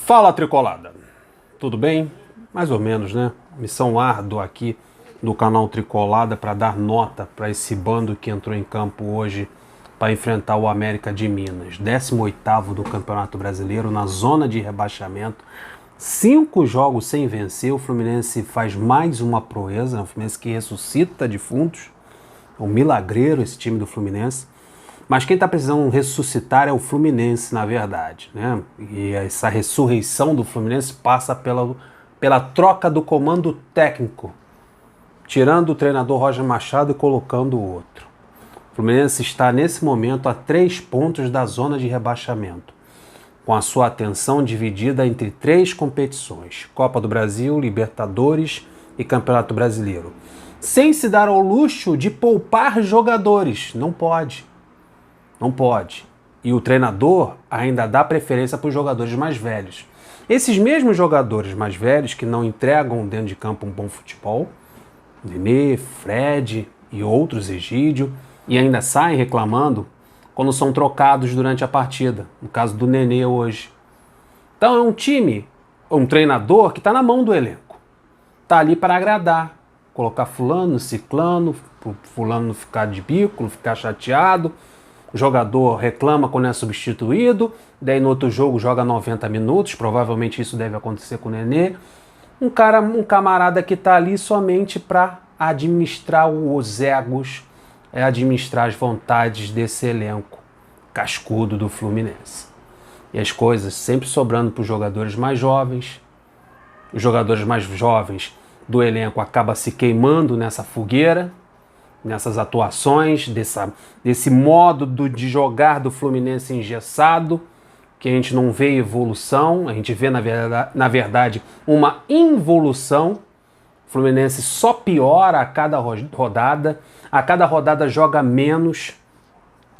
Fala, Tricolada! Tudo bem? Mais ou menos, né? Missão árdua aqui do canal Tricolada para dar nota para esse bando que entrou em campo hoje para enfrentar o América de Minas. 18º do Campeonato Brasileiro, na zona de rebaixamento. 5 jogos sem vencer. O Fluminense faz mais uma proeza. O Fluminense que ressuscita defuntos. É um milagreiro esse time do Fluminense. Mas quem está precisando ressuscitar é o Fluminense, na verdade, né? E essa ressurreição do Fluminense passa pela troca do comando técnico, tirando o treinador Roger Machado e colocando o outro. O Fluminense está, nesse momento, a 3 pontos da zona de rebaixamento, com a sua atenção dividida entre 3 competições: Copa do Brasil, Libertadores e Campeonato Brasileiro, sem se dar ao luxo de poupar jogadores. Não pode. Não pode. E o treinador ainda dá preferência para os jogadores mais velhos. Esses mesmos jogadores mais velhos que não entregam dentro de campo um bom futebol, Nenê, Fred e outros, Egídio, e ainda saem reclamando quando são trocados durante a partida. No caso do Nenê hoje. Então é um time, um treinador que está na mão do elenco. Está ali para agradar. Colocar fulano, ciclano, fulano não ficar de bico, não ficar chateado. O jogador reclama quando é substituído, daí no outro jogo joga 90 minutos, provavelmente isso deve acontecer com o Nenê. Um camarada que está ali somente para administrar os egos, administrar as vontades desse elenco cascudo do Fluminense. E as coisas sempre sobrando para os jogadores mais jovens. Os jogadores mais jovens do elenco acabam se queimando nessa fogueira, nessas atuações, desse modo de jogar do Fluminense engessado, que a gente não vê evolução, a gente vê, na verdade, uma involução. O Fluminense só piora a cada rodada joga menos,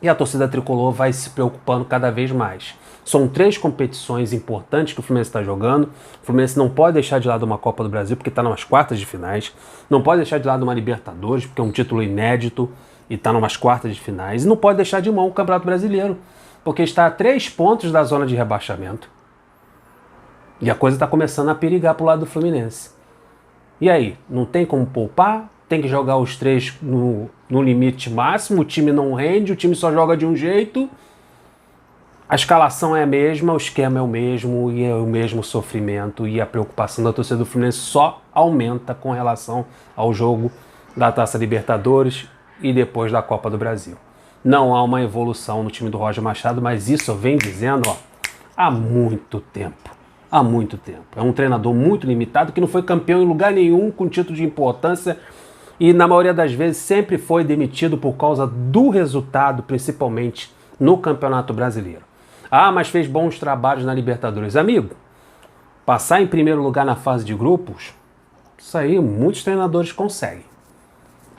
e a torcida tricolor vai se preocupando cada vez mais. São 3 competições importantes que o Fluminense está jogando. O Fluminense não pode deixar de lado uma Copa do Brasil, porque está nas quartas de finais. Não pode deixar de lado uma Libertadores, porque é um título inédito e está nas quartas de finais. E não pode deixar de mão o Campeonato Brasileiro, porque está a 3 pontos da zona de rebaixamento. E a coisa está começando a perigar para o lado do Fluminense. E aí, não tem como poupar? Tem que jogar os 3 no limite máximo, o time não rende, o time só joga de um jeito. A escalação é a mesma, o esquema é o mesmo, e é o mesmo sofrimento, e a preocupação da torcida do Fluminense só aumenta com relação ao jogo da Taça Libertadores e depois da Copa do Brasil. Não há uma evolução no time do Roger Machado, mas isso eu venho dizendo há muito tempo. Há muito tempo. É um treinador muito limitado, que não foi campeão em lugar nenhum com título de importância, e na maioria das vezes sempre foi demitido por causa do resultado, principalmente no Campeonato Brasileiro. Ah, mas fez bons trabalhos na Libertadores. Amigo, passar em primeiro lugar na fase de grupos, isso aí muitos treinadores conseguem.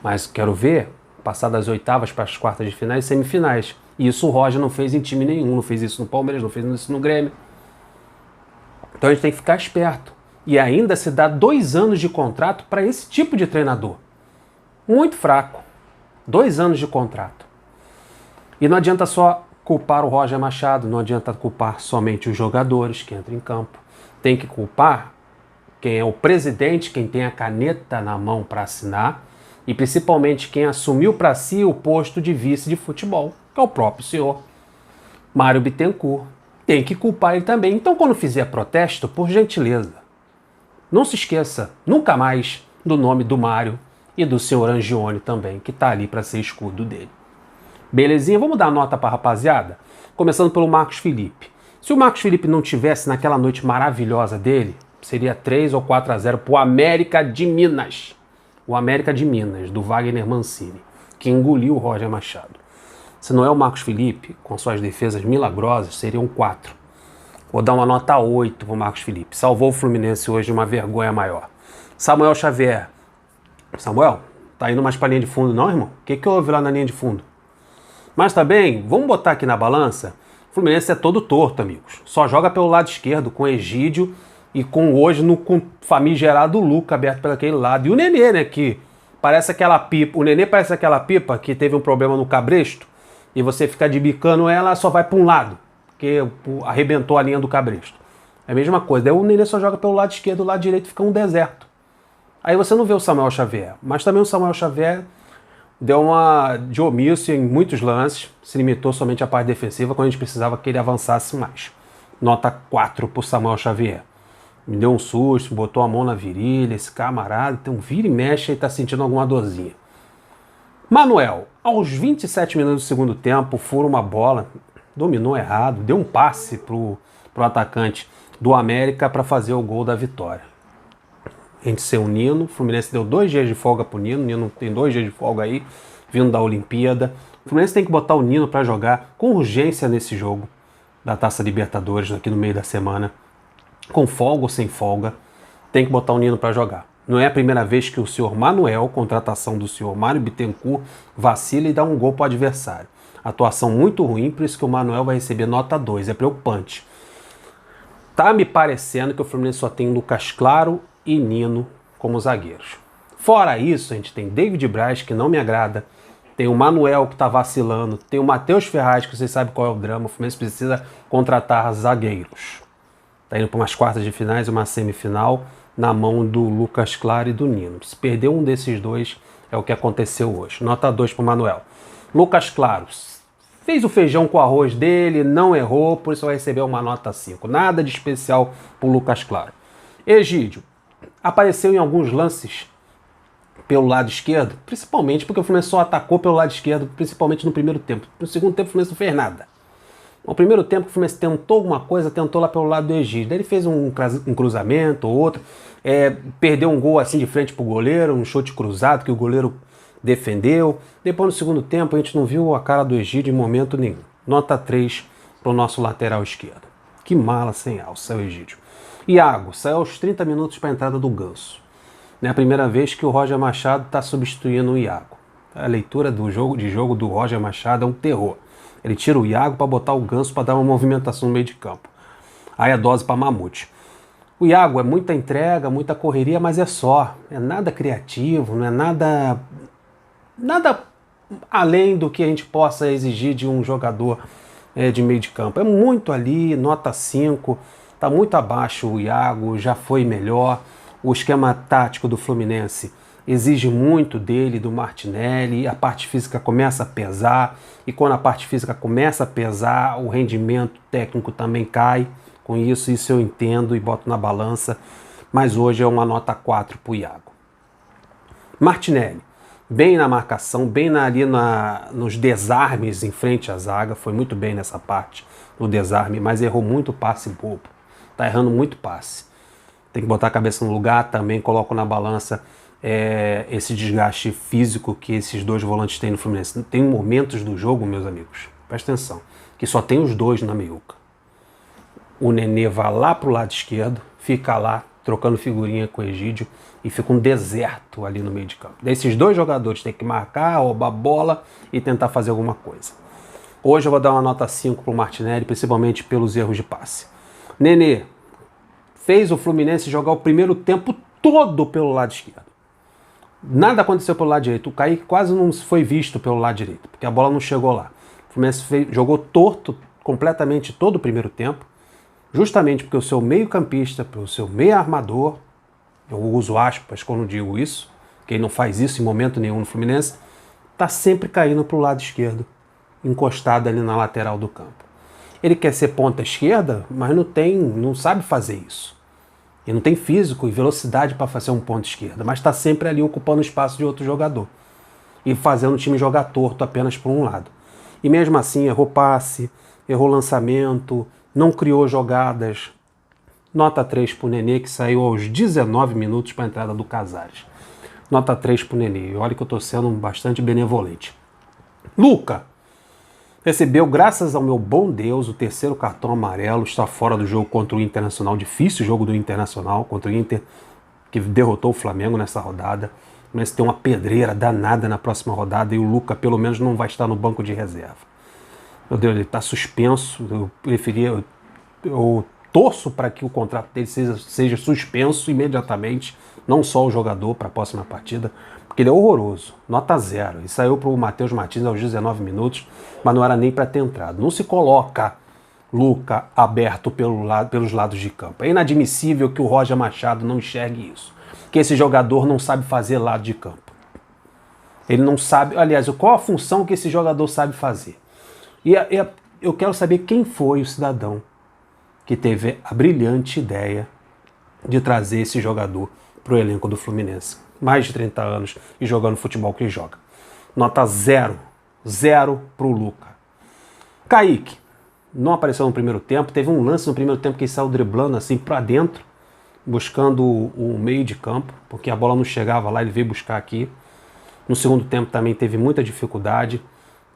Mas quero ver passar das oitavas para as quartas de finais e semifinais. E isso o Roger não fez em time nenhum, não fez isso no Palmeiras, não fez isso no Grêmio. Então a gente tem que ficar esperto. E ainda se dá 2 anos de contrato para esse tipo de treinador. Muito fraco. 2 anos de contrato. E não adianta só culpar o Roger Machado, não adianta culpar somente os jogadores que entram em campo. Tem que culpar quem é o presidente, quem tem a caneta na mão para assinar, e principalmente quem assumiu para si o posto de vice de futebol, que é o próprio senhor Mário Bittencourt. Tem que culpar ele também. Então, quando fizer protesto, por gentileza, não se esqueça nunca mais do nome do Mário e do senhor Angione também, que está ali para ser escudo dele. Belezinha? Vamos dar nota para a rapaziada? Começando pelo Marcos Felipe. Se o Marcos Felipe não tivesse naquela noite maravilhosa dele, seria 3 ou 4-0 para o América de Minas. O América de Minas, do Wagner Mancini, que engoliu o Roger Machado. Se não é o Marcos Felipe, com suas defesas milagrosas, seriam 4. Vou dar uma nota 8 para o Marcos Felipe. Salvou o Fluminense hoje de uma vergonha maior. Samuel Xavier. Samuel, tá indo mais para a linha de fundo não, irmão? O que houve lá na linha de fundo? Mas tá bem, vamos botar aqui na balança. O Fluminense é todo torto, amigos. Só joga pelo lado esquerdo, com Egídio e com hoje com famigerado Luca aberto pelo aquele lado. E o Nenê, né, que parece aquela pipa. O Nenê parece aquela pipa que teve um problema no cabresto e você fica de bicando ela, só vai para um lado, porque arrebentou a linha do cabresto. É a mesma coisa. Daí o Nenê só joga pelo lado esquerdo, o lado direito fica um deserto. Aí você não vê o Samuel Xavier. Mas também o Samuel Xavier deu uma de omisso em muitos lances, se limitou somente à parte defensiva quando a gente precisava que ele avançasse mais. Nota 4 pro Samuel Xavier. Me deu um susto, botou a mão na virilha, esse camarada tem um vira e mexe e tá sentindo alguma dorzinha. Manuel, aos 27 minutos do segundo tempo, fura uma bola, dominou errado, deu um passe pro atacante do América para fazer o gol da vitória. A gente ser o Nino, o Fluminense deu 2 dias de folga pro Nino, o Nino tem 2 dias de folga aí, vindo da Olimpíada. O Fluminense tem que botar o Nino para jogar com urgência nesse jogo da Taça Libertadores aqui no meio da semana, com folga ou sem folga, tem que botar o Nino para jogar. Não é a primeira vez que o senhor Manuel, contratação do senhor Mário Bittencourt, vacila e dá um gol para o adversário. Atuação muito ruim, por isso que o Manuel vai receber nota 2, é preocupante. Tá me parecendo que o Fluminense só tem Lucas Claro e Nino como zagueiros. Fora isso, a gente tem David Braz, que não me agrada, tem o Manuel, que tá vacilando, tem o Matheus Ferraz, que vocês sabem qual é o drama, o Fluminense precisa contratar zagueiros. Tá indo para umas quartas de finais e uma semifinal na mão do Lucas Claro e do Nino. Se perder um desses dois, é o que aconteceu hoje. Nota 2 pro Manuel. Lucas Claro fez o feijão com arroz dele, não errou, por isso vai receber uma nota 5. Nada de especial pro Lucas Claro. Egídio apareceu em alguns lances pelo lado esquerdo, principalmente porque o Fluminense só atacou pelo lado esquerdo, principalmente no primeiro tempo. No segundo tempo o Fluminense não fez nada. No primeiro tempo o Fluminense tentou alguma coisa, tentou lá pelo lado do Egídio. Daí ele fez um cruzamento ou outro, perdeu um gol assim de frente pro goleiro, um chute cruzado que o goleiro defendeu. Depois no segundo tempo a gente não viu a cara do Egídio em momento nenhum. Nota 3 pro nosso lateral esquerdo. Que mala sem alça, o Egídio. Iago saiu aos 30 minutos para a entrada do Ganso. É a primeira vez que o Roger Machado está substituindo o Iago. A leitura do jogo do Roger Machado é um terror. Ele tira o Iago para botar o Ganso para dar uma movimentação no meio de campo. Aí a dose para Mamute. O Iago é muita entrega, muita correria, mas é só. É nada criativo, não é nada além do que a gente possa exigir de um jogador de meio de campo. É muito ali, nota 5, está muito abaixo o Iago, já foi melhor. O esquema tático do Fluminense exige muito dele, do Martinelli, a parte física começa a pesar, e quando a parte física começa a pesar, o rendimento técnico também cai. Com isso eu entendo e boto na balança, mas hoje é uma nota 4 para o Iago. Martinelli, bem na marcação, bem nos desarmes em frente à zaga, foi muito bem nessa parte, no desarme, mas errou muito passe bobo, tá errando muito passe. Tem que botar a cabeça no lugar, também coloco na balança esse desgaste físico que esses dois volantes têm no Fluminense. Tem momentos do jogo, meus amigos, presta atenção, que só tem os dois na meiuca. O Nenê vai lá pro lado esquerdo, fica lá trocando figurinha com o Egídio e fica um deserto ali no meio de campo. Daí esses dois jogadores têm que marcar, roubar a bola e tentar fazer alguma coisa. Hoje eu vou dar uma nota 5 pro Martinelli, principalmente pelos erros de passe. Nenê fez o Fluminense jogar o primeiro tempo todo pelo lado esquerdo. Nada aconteceu pelo lado direito. O Kaique quase não foi visto pelo lado direito, porque a bola não chegou lá. O Fluminense jogou torto completamente todo o primeiro tempo, justamente porque o seu meio-campista, o seu meio-armador, eu uso aspas quando digo isso, que ele não faz isso em momento nenhum no Fluminense, está sempre caindo para o lado esquerdo, encostado ali na lateral do campo. Ele quer ser ponta esquerda, mas não sabe fazer isso. Ele não tem físico e velocidade para fazer um ponto esquerda, mas está sempre ali ocupando o espaço de outro jogador e fazendo o time jogar torto apenas por um lado. E mesmo assim errou passe, errou lançamento, não criou jogadas. Nota 3 para o Nenê, que saiu aos 19 minutos para a entrada do Casares. Nota 3 para o Nenê. E olha que eu estou sendo bastante benevolente. Luca recebeu, graças ao meu bom Deus, o terceiro cartão amarelo, está fora do jogo contra o Internacional. Difícil jogo do Internacional contra o Inter, que derrotou o Flamengo nessa rodada. Mas tem uma pedreira danada na próxima rodada e o Luca pelo menos não vai estar no banco de reserva. Meu Deus, ele está suspenso. Eu torço para que o contrato dele seja suspenso imediatamente, não só o jogador para a próxima partida, porque ele é horroroso, nota 0. E saiu para o Matheus Martins aos 19 minutos, mas não era nem para ter entrado. Não se coloca Luca aberto pelos lados de campo. É inadmissível que o Roger Machado não enxergue isso. Que esse jogador não sabe fazer lado de campo. Ele não sabe, aliás, qual a função que esse jogador sabe fazer. E eu quero saber quem foi o cidadão que teve a brilhante ideia de trazer esse jogador para o elenco do Fluminense. Mais de 30 anos e jogando o futebol que ele joga. Nota 0. 0 para o Luca. Kaique não apareceu no primeiro tempo. Teve um lance no primeiro tempo que ele saiu driblando assim para dentro, buscando o meio de campo, porque a bola não chegava lá, ele veio buscar aqui. No segundo tempo também teve muita dificuldade,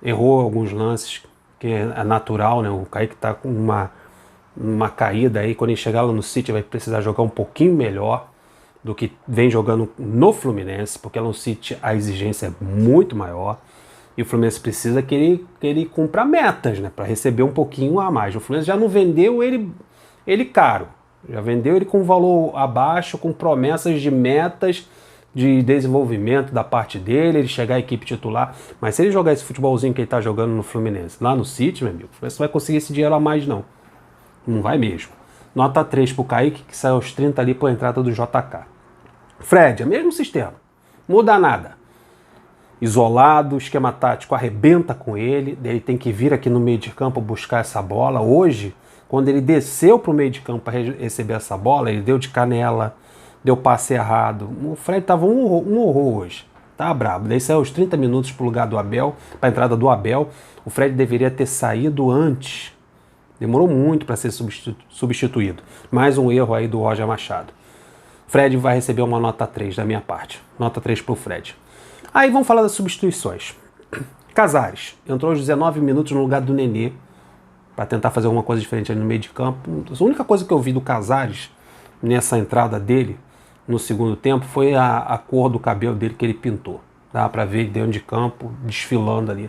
errou alguns lances, que é natural, né? O Kaique está com uma caída aí, quando ele chegar lá no City vai precisar jogar um pouquinho melhor do que vem jogando no Fluminense, porque lá no City a exigência é muito maior. E o Fluminense precisa que ele cumpra metas, né, para receber um pouquinho a mais. O Fluminense já não vendeu ele caro, já vendeu ele com valor abaixo, com promessas de metas de desenvolvimento da parte dele, ele chegar à equipe titular. Mas se ele jogar esse futebolzinho que ele está jogando no Fluminense, lá no City, meu amigo, o Fluminense não vai conseguir esse dinheiro a mais, não. Não vai mesmo. Nota 3 pro Kaique, que saiu aos 30 ali por entrada do JK. Fred, é mesmo sistema. Muda nada. Isolado, esquema tático arrebenta com ele tem que vir aqui no meio de campo buscar essa bola. Hoje, quando ele desceu para o meio de campo para receber essa bola, ele deu de canela, deu passe errado. O Fred estava um horror hoje, tá brabo. Daí saiu aos 30 minutos para o lugar do Abel, para a entrada do Abel. O Fred deveria ter saído antes. Demorou muito para ser substituído. Mais um erro aí do Roger Machado. Fred vai receber uma nota 3 da minha parte. Nota 3 para o Fred. Aí vamos falar das substituições. Casares entrou aos 19 minutos no lugar do Nenê para tentar fazer alguma coisa diferente ali no meio de campo. A única coisa que eu vi do Casares nessa entrada dele no segundo tempo foi a cor do cabelo dele que ele pintou. Dá para ver ele dentro de campo, desfilando ali.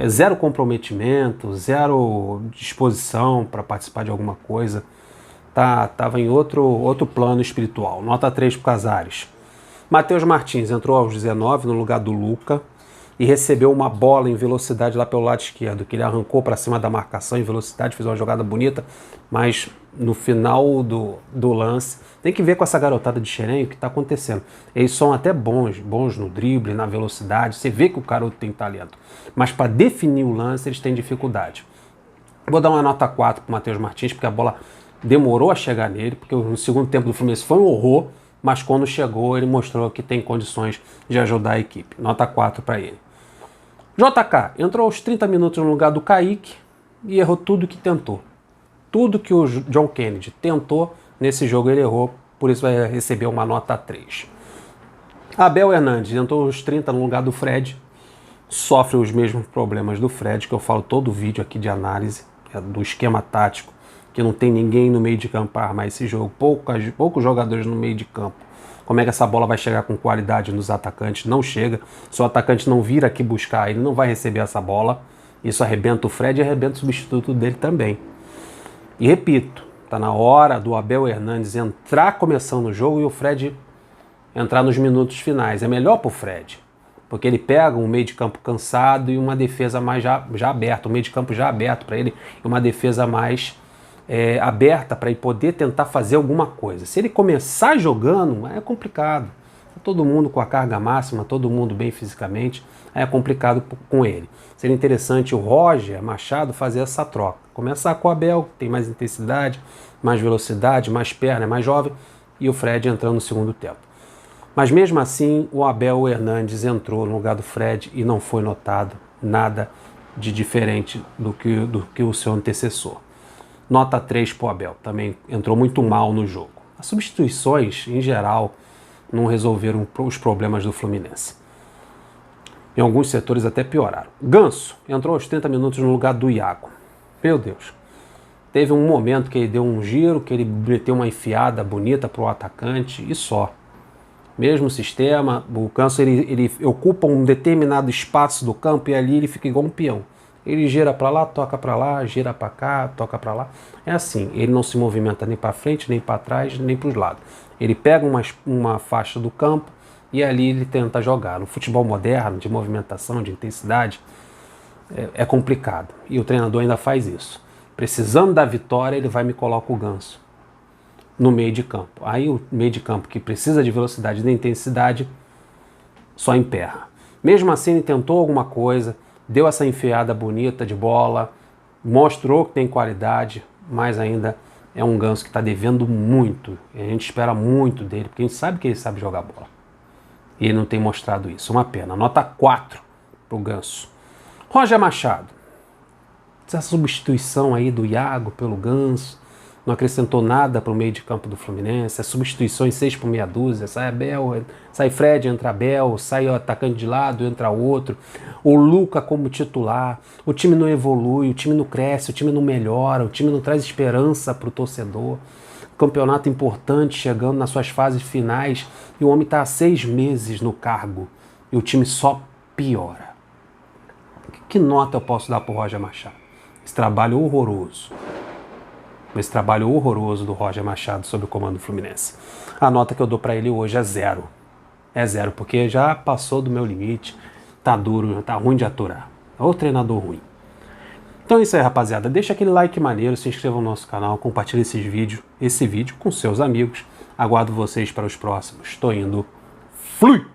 Zero comprometimento, zero disposição para participar de alguma coisa. Tava em outro plano espiritual. Nota 3 para Casares. Matheus Martins entrou aos 19 no lugar do Luca e recebeu uma bola em velocidade lá pelo lado esquerdo, que ele arrancou para cima da marcação em velocidade, fez uma jogada bonita, mas no final do lance, tem que ver com essa garotada de Xerém o que está acontecendo. Eles são até bons no drible, na velocidade, você vê que o garoto tem talento, mas para definir o lance eles têm dificuldade. Vou dar uma nota 4 para o Matheus Martins, porque a bola demorou a chegar nele, porque no segundo tempo do Fluminense foi um horror, mas quando chegou ele mostrou que tem condições de ajudar a equipe. Nota 4 para ele. JK entrou aos 30 minutos no lugar do Kaique e errou tudo que tentou. Tudo que o John Kennedy tentou nesse jogo ele errou, por isso vai receber uma nota 3. Abel Hernandes entrou aos 30 no lugar do Fred, sofre os mesmos problemas do Fred, que eu falo todo o vídeo aqui de análise, do esquema tático, que não tem ninguém no meio de campo para armar esse jogo, poucos jogadores no meio de campo. Como é que essa bola vai chegar com qualidade nos atacantes? Não chega. Se o atacante não vir aqui buscar, ele não vai receber essa bola. Isso arrebenta o Fred e arrebenta o substituto dele também. E repito, está na hora do Abel Hernandes entrar começando o jogo e o Fred entrar nos minutos finais. É melhor para o Fred, porque ele pega um meio de campo cansado e uma defesa mais já aberta, um meio de campo já aberto para ele e uma defesa mais aberta para ele poder tentar fazer alguma coisa. Se ele começar jogando, é complicado. Todo mundo com a carga máxima, todo mundo bem fisicamente, é complicado com ele. Seria interessante o Roger Machado fazer essa troca. Começar com o Abel, que tem mais intensidade, mais velocidade, mais perna, é mais jovem, e o Fred entrando no segundo tempo. Mas mesmo assim, o Abel Hernandes entrou no lugar do Fred e não foi notado nada de diferente do que o seu antecessor. Nota 3 para o Abel, também entrou muito mal no jogo. As substituições, em geral, não resolveram os problemas do Fluminense. Em alguns setores até pioraram. Ganso entrou aos 30 minutos no lugar do Iago. Meu Deus. Teve um momento que ele deu um giro, que ele meteu uma enfiada bonita para o atacante e só. Mesmo sistema, o Ganso ele ocupa um determinado espaço do campo e ali ele fica igual um peão. Ele gira para lá, gira para cá, toca para lá. É assim, ele não se movimenta nem para frente, nem para trás, nem para os lados. Ele pega uma faixa do campo e ali ele tenta jogar. No futebol moderno, de movimentação, de intensidade, é complicado. E o treinador ainda faz isso. Precisando da vitória, ele vai e me coloca o Ganso no meio de campo. Aí o meio de campo que precisa de velocidade e de intensidade só emperra. Mesmo assim, ele tentou alguma coisa, deu essa enfiada bonita de bola, mostrou que tem qualidade, mas ainda é um Ganso que está devendo muito. A gente espera muito dele, porque a gente sabe que ele sabe jogar bola. E ele não tem mostrado isso. Uma pena. Nota 4 para o Ganso. Roger Machado. Essa substituição aí do Iago pelo Ganso não acrescentou nada para o meio de campo do Fluminense. As substituições 6 por meia dúzia. Sai Abel, sai Fred, entra Abel, sai o atacante de lado, entra outro. O Luca como titular. O time não evolui, o time não cresce, o time não melhora, o time não traz esperança para o torcedor. Campeonato importante chegando nas suas fases finais e o homem está há 6 meses no cargo e o time só piora. Que nota eu posso dar para o Roger Machado? Esse trabalho horroroso. Esse trabalho horroroso do Roger Machado sob o comando do Fluminense. A nota que eu dou para ele hoje é 0. É 0, porque já passou do meu limite, tá duro, tá ruim de aturar. É o treinador ruim. Então é isso aí, rapaziada. Deixa aquele like maneiro, se inscreva no nosso canal, compartilhe esse vídeo com seus amigos. Aguardo vocês para os próximos. Tô indo. Fui!